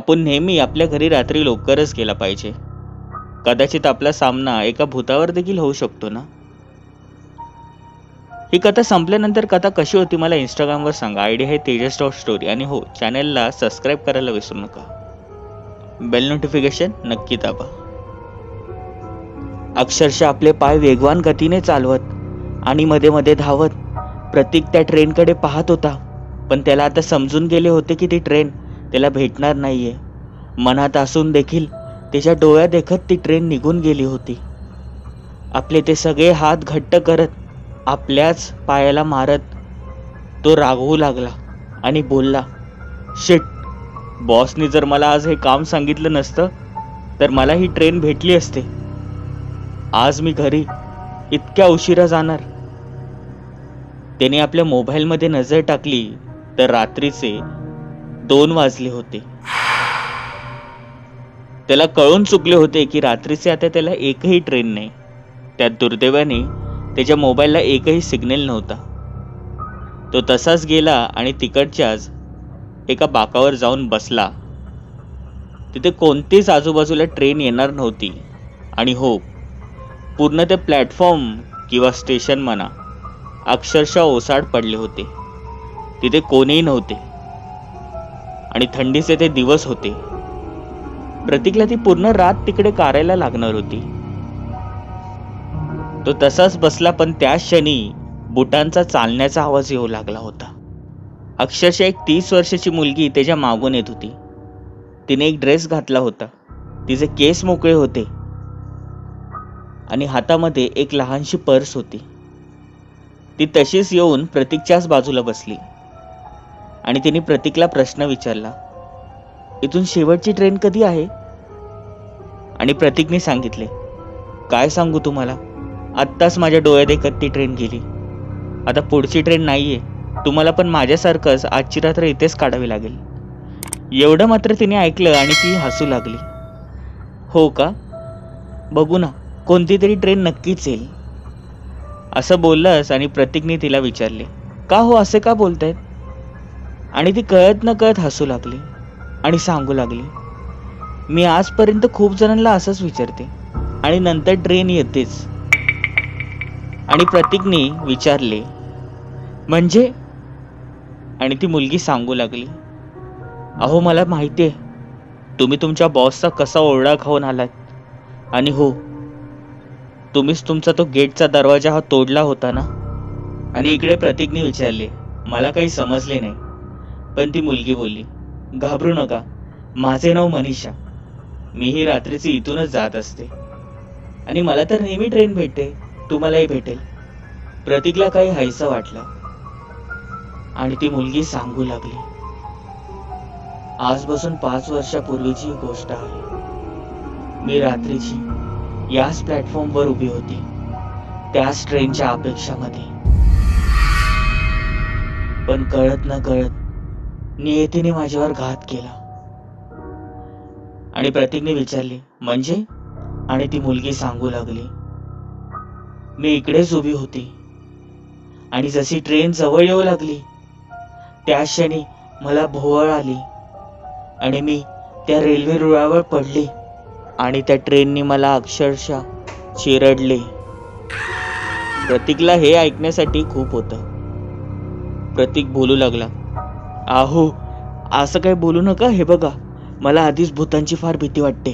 आपण नेहमी आपल्या घरी रात्री लवकरच गेला पाहिजे. कदाचित आपला सामना एका भूतावर देखील होऊ शकतो ना. ही कथा संपल्यानंतर कथा कशी होती मला इंस्टाग्रामवर सांगा. आयडी आहे तेजस.स्टोरी. आणि हो, चॅनलला सबस्क्राईब करायला विसरू नका. बेल नोटिफिकेशन नक्की दाबा. अक्षरशः आपले पाय वेगवान गतीने चालवत आणि मध्ये मध्ये धावत प्रतीक त्या ट्रेनकडे पाहत होता. पण त्याला आता समजून गेले होते की ती ट्रेन त्याला भेटणार नाहीये. मनात असून देखील त्याच्या डोळ्यात देखत ती ट्रेन निघून गेली होती. आपले ते सगळे हात घट्ट करत आपल्याच पायाला मारत तो रागवू लागला आणि बोलला, शिट, बॉसने जर मला आज हे काम सांगितलं नसतं तर मला ही ट्रेन भेटली असते. आज मी घरी इतक्या उशिरा जाणार. त्याने आपल्या मोबाईलमध्ये नजर टाकली तर रात्रीचे 2 वाजले होते. त्याला कळून चुकले होते की रात्रीचे आता त्याला एकही ट्रेन नाही. त्यात दुर्दैवाने त्याच्या मोबाईलला एकही सिग्नल नव्हता. तो तसाच गेला आणि तिकडच्याच एका बाकावर जाऊन बसला. तिथे कोणतीच आजूबाजूला ट्रेन येणार नव्हती. आणि हो, पूर्ण ते प्लॅटफॉर्म किंवा स्टेशन म्हणा, अक्षरशः ओसाड पडले होते. तिथे कोणीही नव्हते आणि थंडीचे ते दिवस होते. प्रतीकला ती पूर्ण रात तिकडे कारायला लागणार होती. तो तसाच बसला, पण त्याच क्षणी बुटांचा चालण्याचा आवाज येऊ लागला होता. अक्षरशः एक 30 वर्षाची मुलगी त्याच्या मागून येत होती. तिने एक ड्रेस घातला होता. तिचे केस मोकळे होते आणि हातामध्ये एक लहानशी पर्स होती. ती तशीच येऊन प्रतीकच्याच बाजूला बसली आणि तिने प्रतीकला प्रश्न विचारला, इथून शेवटची ट्रेन कधी आहे? आणि प्रतीकने सांगितले, काय सांगू तुम्हाला, आत्ताच माझ्या डोळ्यात एकच ती ट्रेन गेली. आता पुढची ट्रेन नाहीये. तुम्हाला पण माझ्यासारखंच आजची रात्र इथेच काढावी लागेल. एवढं मात्र तिने ऐकलं आणि ती हसू लागली. हो का, बघू ना, कोणती तरी ट्रेन नक्कीच येईल असं बोललंस. आणि प्रतीकने तिला विचारले, का हो, असे का बोलतायत? आणि ती कळत न कळत हसू लागली आणि सांगू लागली, मी आजपर्यंत खूप जणांना असंच विचारते आणि नंतर ट्रेन येतेच. आणि प्रतीकने विचारले, म्हणजे? आणि ती मुलगी सांगू लागली, अहो मला माहिती आहे तुम्ही तुमच्या बॉसचा कसा ओरडा खाऊन आलात. आणि हो, तुम्हीच तुमचा तो गेटचा दरवाजा हा तोडला होता ना. आणि इकडे प्रतीकने विचारले, मला काही समजले नाही. पण ती मुलगी बोलली, घाबरू नका, माझे नाव मनीषा. मीही रात्रीची इथूनच जात असते आणि मला तर नेहमी ट्रेन भेटते, तुम्हालाही भेटेल. प्रतीकला काही हायसं वाटलं आणि ती मुलगी सांगू लागली, आजपासून 5 वर्षापूर्वीची गोष्ट आहे. मी रात्रीची याच प्लॅटफॉर्मवर उभी होती, त्याच ट्रेनच्या अपेक्षामध्ये. पण कळत न कळत नियतीने माझ्यावर घात केला. आणि प्रतीकने विचारले, म्हणजे? आणि ती मुलगी सांगू लागली, मी इकडेच उभी होती आणि जशी ट्रेन जवळ येऊ लागली त्या क्षणी मला भोवळ आली आणि मी त्या रेल्वे रुळावर पडले आणि त्या ट्रेननी मला अक्षरशः चिरडले. प्रतीकला हे ऐकण्यासाठी खूप होतं. प्रतीक बोलू लागला, आहो असं काही बोलू नका, हे बघा मला आधीच भूतांची फार भीती वाटते.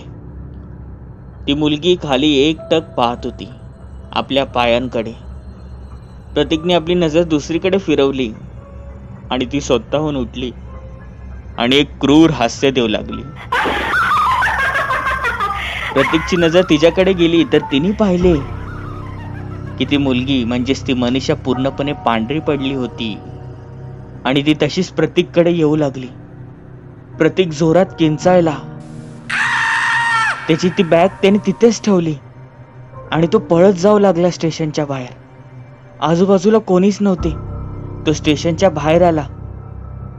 ती मुलगी खाली एकटक पाहत होती आपल्या पायांकडे. प्रतीकने आपली नजर दुसरीकडे फिरवली आणि ती स्वतःहून उठली आणि एक क्रूर हास्य देऊ लागली. प्रतीकची नजर तिच्याकडे गेली तर तिने पाहिले की ती मुलगी म्हणजेच ती मनीषा पूर्णपणे पांढरी पडली होती आणि ती तशीच प्रतीककडे येऊ लागली. प्रतीक जोरात किंचाळला. त्याची ती बॅग त्याने तिथेच ठेवली आणि तो पळत जाऊ लागला स्टेशनच्या बाहेर. आजूबाजूला कोणीच नव्हते. तो स्टेशनच्या बाहेर आला.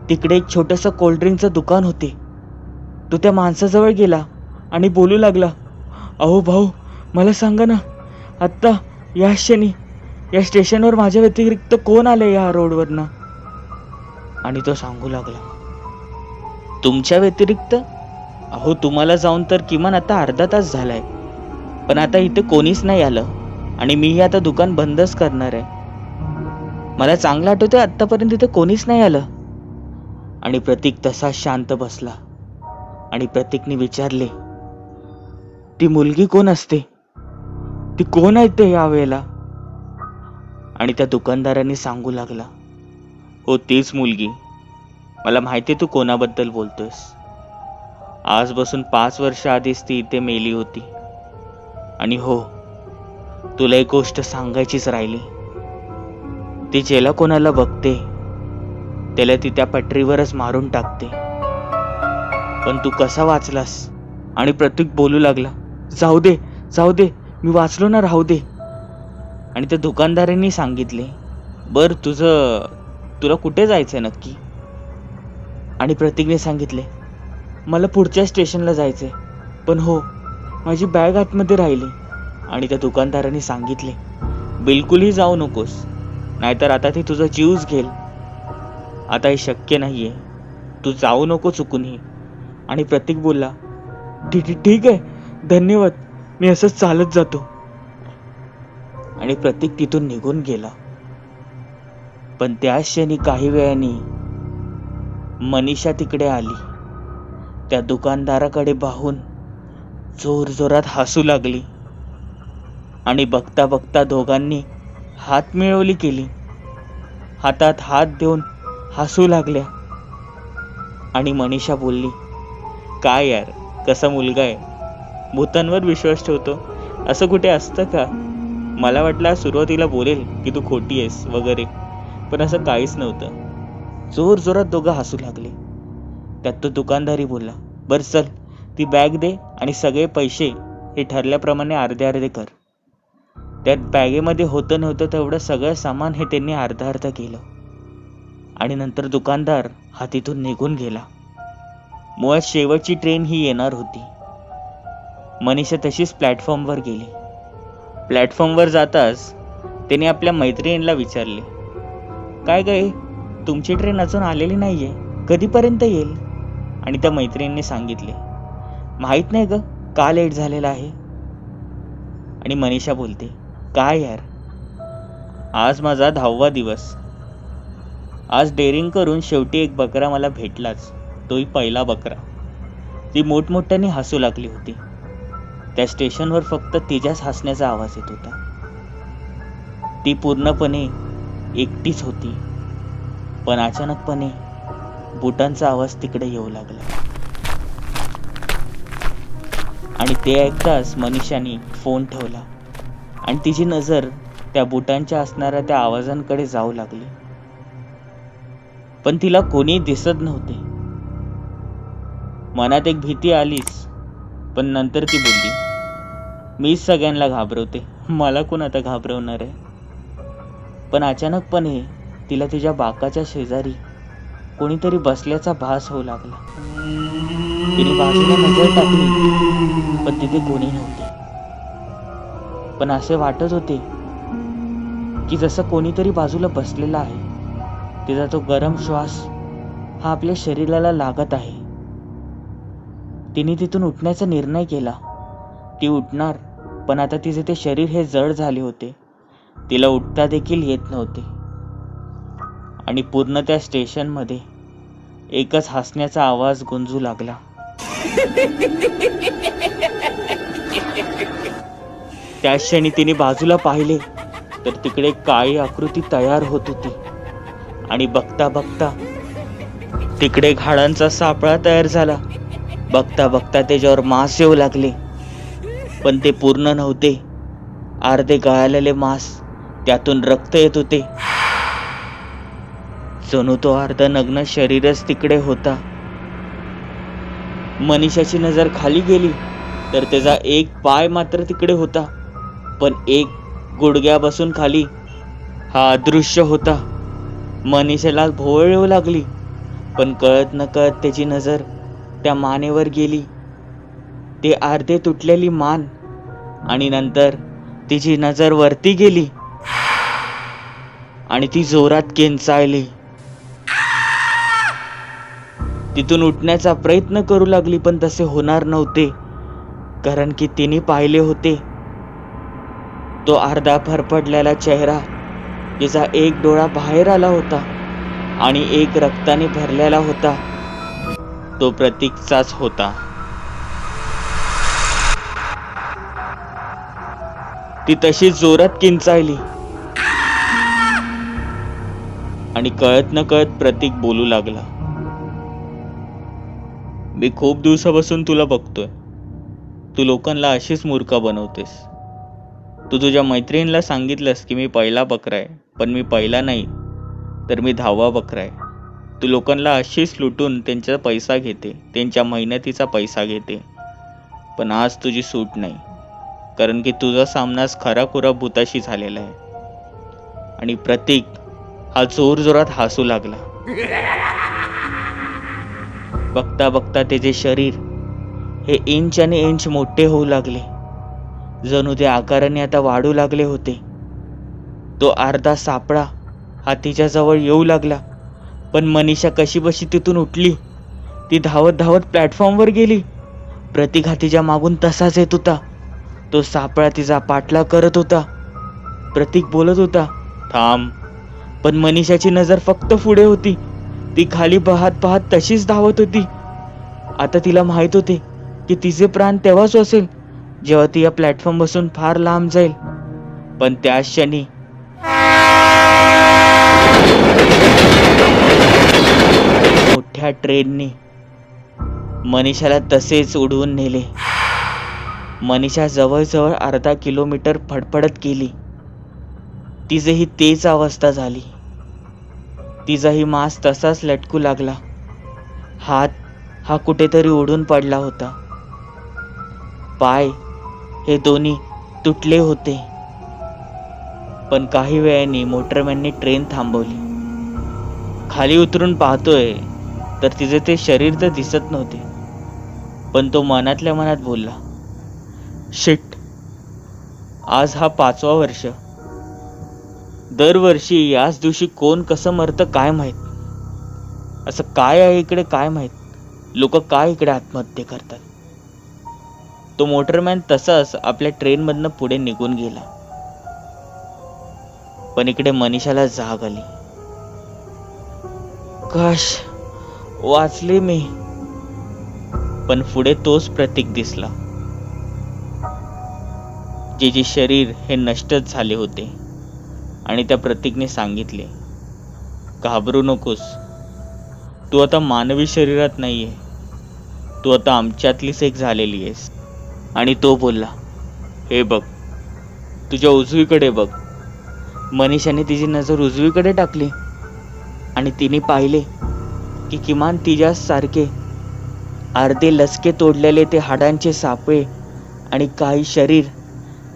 तिकडे एक छोटंसं कोल्ड्रिंकचं दुकान होते. तो त्या माणसाजवळ गेला आणि बोलू लागला, अहो भाऊ, मला सांगा ना, आत्ता या क्षणी या स्टेशनवर माझ्या व्यतिरिक्त कोण आले या रोडवरनं? आणि तो सांगू लागला, तुमच्या व्यतिरिक्त? अहो, तुम्हाला जाऊन तर किमान आता अर्धा तास झालाय, पण आता इथे कोणीच नाही आलं आणि मीही आता दुकान बंदच करणार आहे. मला चांगलं आठवतंय आतापर्यंत इथे कोणीच नाही आलं. आणि प्रतीक तसा शांत बसला आणि प्रतीकने विचारले, ती मुलगी कोण असते? ती कोण आहे ते यावेळेला? आणि त्या दुकानदारांनी सांगू लागला, हो तीच मुलगी. मला माहिती तू कोणाबद्दल बोलतोयस. आजपासून 5 वर्ष आधीच ती इथे मेली होती. आणि हो, तुला एक गोष्ट सांगायचीच राहिली. ती ज्याला कोणाला बघते त्याला ती त्या पटरीवरच मारून टाकते. पण तू कसा वाचलास? आणि प्रतीक बोलू लागला, जाऊ दे जाऊ दे, मी वाचलो ना, राहू दे. आणि त्या दुकानदारांनी सांगितले, बर तुला कुठे जायचंय नक्की? आणि प्रतीकने सांगितले, मला पुढच्या स्टेशनला जायचंय, पण हो, माझी बॅग आतमध्ये राहिली. आणि त्या दुकानदारांनी सांगितले, बिलकुलही जाऊ नकोस, नाहीतर आता ती तुझा जीवच घेईल. आता हे शक्य नाहीये, तू जाऊ नको चुकूनही. आणि प्रतीक बोलला, ठीक आहे, धन्यवाद, मी असंच चालत जातो. आणि प्रतीक तिथून निघून गेला. पण त्याच क्षणी काही वेळाने मनीषा तिकडे आली. त्या दुकानदाराकडे पाहून जोरजोरात हसू लागली आणि बघता बघता दोघांनी हात मिळवली केली. हातात हात देऊन हसू लागल्या. आणि मनीषा बोलली, काय यार, कसा मुलगा आहे, भूतांवर विश्वास ठेवतो, असं कुठे असतं का? मला वाटलं सुरुवातीला बोलेल की तू खोटी आहेस वगैरे, पण असं काहीच नव्हतं. जोर जोरात दोघं हसू लागले. त्यात तो दुकानदारी बोलला, बर चल, ती बॅग दे आणि सगळे पैसे हे ठरल्याप्रमाणे अर्धे अर्धे कर. त्यात बॅगेमध्ये होतं नव्हतं तेवढं सगळं सामान हे त्यांनी अर्धा अर्धा केलं. आणि नंतर दुकानदार हा तिथून निघून गेला. मुळात शेवटची ट्रेन ही येणार होती. मनीषा तशीच प्लॅटफॉर्मवर गेली. प्लॅटफॉर्मवर जाताच त्याने आपल्या मैत्रिणीला विचारले, काय काय, तुमची ट्रेन अजून आलेली नाहीये, कधीपर्यंत येईल? आणि त्या मैत्रिणीने सांगितले, माहित नाही ग, का लेट झालेला आहे. आणि मनीषा बोलते, काय यार, आज माझा 10वा दिवस. आज डेअरिंग करून शेवटी एक बकरा मला भेटलाच, तोही पहिला बकरा. ती मोठमोठ्याने हसू लागली होती. त्या स्टेशनवर फक्त तिच्याच हसण्याचा आवाज येत होता. ती पूर्णपणे एकटीच होती. पण अचानकपणे बुटांचा आवाज तिकडे येऊ लागला. आणि ते ऐकताच मनीषाने फोन ठेवला आणि तिची नजर त्या बुटांच्या असणाऱ्या त्या आवाजांकडे जाऊ लागली. पण तिला कोणी दिसत नव्हते. मनात एक भीती आलीच, पण नंतर ती बोलली, मीच सगळ्यांना घाबरवते, मला कोण आता घाबरवणार आहे? पण अचानकपणे तिला तिच्या बाकाच्या शेजारी कोणीतरी बसल्याचा भास होऊ लागला. तिने बाजूला नजर टाकली, पण तिथे कोणी नव्हते. पण असे वाटत होते की जसं कोणीतरी बाजूला बसलेला आहे. तिचा तो गरम श्वास हा आपल्या शरीराला लागत आहे. तिने तिथून उठण्याचा निर्णय केला. ती उठणार, पण आता तिचे ते शरीर हे जड झाले होते. तिला उठता देखील येत नव्हते. आणि पूर्ण त्या स्टेशनमध्ये एकच हसण्याचा आवाज गुंजू लागला. त्या क्षणी तिने बाजूला पाहिले तर तिकडे काळी आकृती तयार होत होती. आणि बघता बघता तिकडे घाडांचा सापळा तयार झाला. बघता बघता त्याच्यावर मांस येऊ लागले, पण ते पूर्ण नव्हते. अर्धे गळालेले मांस, त्यातून रक्त येत होते. जणू तो अर्ध नग्न शरीरच तिकडे होता. मनीषाची नजर खाली गेली तर त्याचा एक पाय मात्र तिकडे होता, पण एक गुडघ्यापासून खाली हा अदृश्य होता. मनीषाला भोवळ येऊ लागली, पण कळत नकळत त्याची नजर त्या मानेवर गेली. ते अर्धे तुटलेली मान, आणि नंतर तिची नजर वरती गेली आणि ती जोरात किंचाळली. तिथून उठण्याचा प्रयत्न करू लागली, पण तसे होणार नव्हते, कारण की तिने पाहिले होते तो अर्धा फरफडलेला चेहरा, जिचा एक डोळा बाहेर आला होता आणि एक रक्ताने भरलेला होता, तो प्रतीकचाच होता. ती तशी जोरात किंचाळली आणि कळत न कळत प्रतीक बोलू लागला. मी खूप दिवसापासून तुला बघतोय. तू लोकांना अशीच मूर्ख बनवतेस. तू तुझ्या मैत्रिणीला सांगितलंस की मी पहिला बकरा आहे, पण मी पहिला नाही तर मी 10वा बकरा आहे. तू लोकांना अशीच लुटून त्यांचा पैसा घेते, त्यांच्या मेहनतीचा पैसा घेते. पण आज तुझी सूट नाही, कारण की तुझा सामनाच खराखुरा भूताशी झालेला आहे. आणि प्रतीक हा जोरजोरात हसू लागला. बघता बघता त्याचे शरीर हे इंच आणि इंच मोठे होऊ लागले, जणू ते आकाराने आता वाढू लागले होते. तो अर्धा सापळा हा तिच्याजवळ येऊ लागला, पण मनीषा कशीबशी तिथून उठली. ती धावत धावत प्लॅटफॉर्मवर गेली. प्रतीक हा तिच्या मागून तसाच येत होता. तो सापळा तिचा पाठलाग करत होता. प्रतीक बोलत होता, थांब, पण मनीषाची नजर फक्त पुढे होती. ती खाली पाहत पाहत तशीच धावत होती. आता तिला माहित होते की तिचे प्राण तेव्हाच वाचेल जेव्हा ती या प्लॅटफॉर्म बसून फार लांब जाईल. पण त्याच क्षणी मोठ्या ट्रेनने मनीषाला तसेच उडवून नेले. मनीषा जवळजवळ अर्धा किलोमीटर फडफडत गेली. तिचेही तेच अवस्था झाली. तिचाही मांस तसाच लटकू लागला. हात हा कुठेतरी ओढून पडला होता. पाय हे दोन्ही तुटले होते. पण काही वेळाने मोटरमॅनने ट्रेन थांबवली. खाली उतरून पाहतोय तर तिचे ते शरीर तर दिसत नव्हते, पण तो मनातल्या मनात बोलला, शिट, आज हा 5वा वर्ष. दरवर्षी याच दिवशी कोण कसं मरतं काय माहित. असं काय आहे इकडे काय माहित. लोक काय इकडे आत्महत्या करतात. तो मोटरमॅन तसाच आपल्या ट्रेनमधनं पुढे निघून गेला. पण इकडे मनीषाला जाग आली. काश वाचले मी. पण पुढे तोच प्रतीक दिसला, जे शरीर हे नष्टच झाले होते. आणि त्या प्रतीकने सांगितले, घाबरू नकोस, तू आता मानवी शरीरात नाहीये, तू आता आमच्यातलीच एक झालेली आहेस. आणि तो बोलला, हे बघ, तुझ्या उजवीकडे बघ. मनीषाने तिची नजर उजवीकडे टाकली आणि तिने पाहिले की किमान तिच्यासारखे अर्धे लचके तोडलेले ते हाडांचे सापळे आणि काही शरीर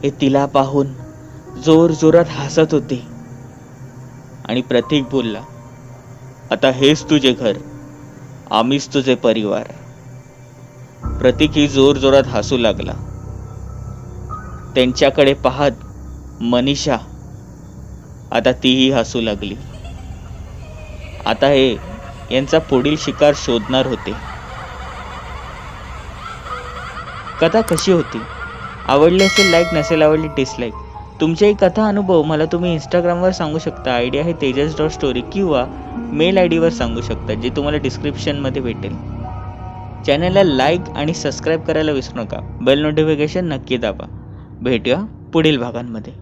हे तिला पाहून जोर जोरात हसत होते. आणि प्रतीक बोलला, आता हेच तुझे घर, आम्हीच तुझे परिवार. प्रतीक ही जोर जोरात हसू लागला. त्यांच्याकडे पाहत मनीषा आता तीही हसू लागली. आता हे यांचा पुढील शिकार शोधणार होते. कथा कशी होती? आवडली असेल लाईक, नसेल आवडली डिसलाईक. तुमच्याही कथा अनुभव मला तुम्ही इंस्टाग्रामवर सांगू शकता. आयडी आहे tejas.story किंवा मेल आयडीवर सांगू शकता, जे तुम्हाला डिस्क्रिप्शनमध्ये भेटेल. चॅनलला लाईक आणि सबस्क्राईब करायला विसरू नका. बेल नोटिफिकेशन नक्की दाबा. भेटूया पुढील भागांमध्ये.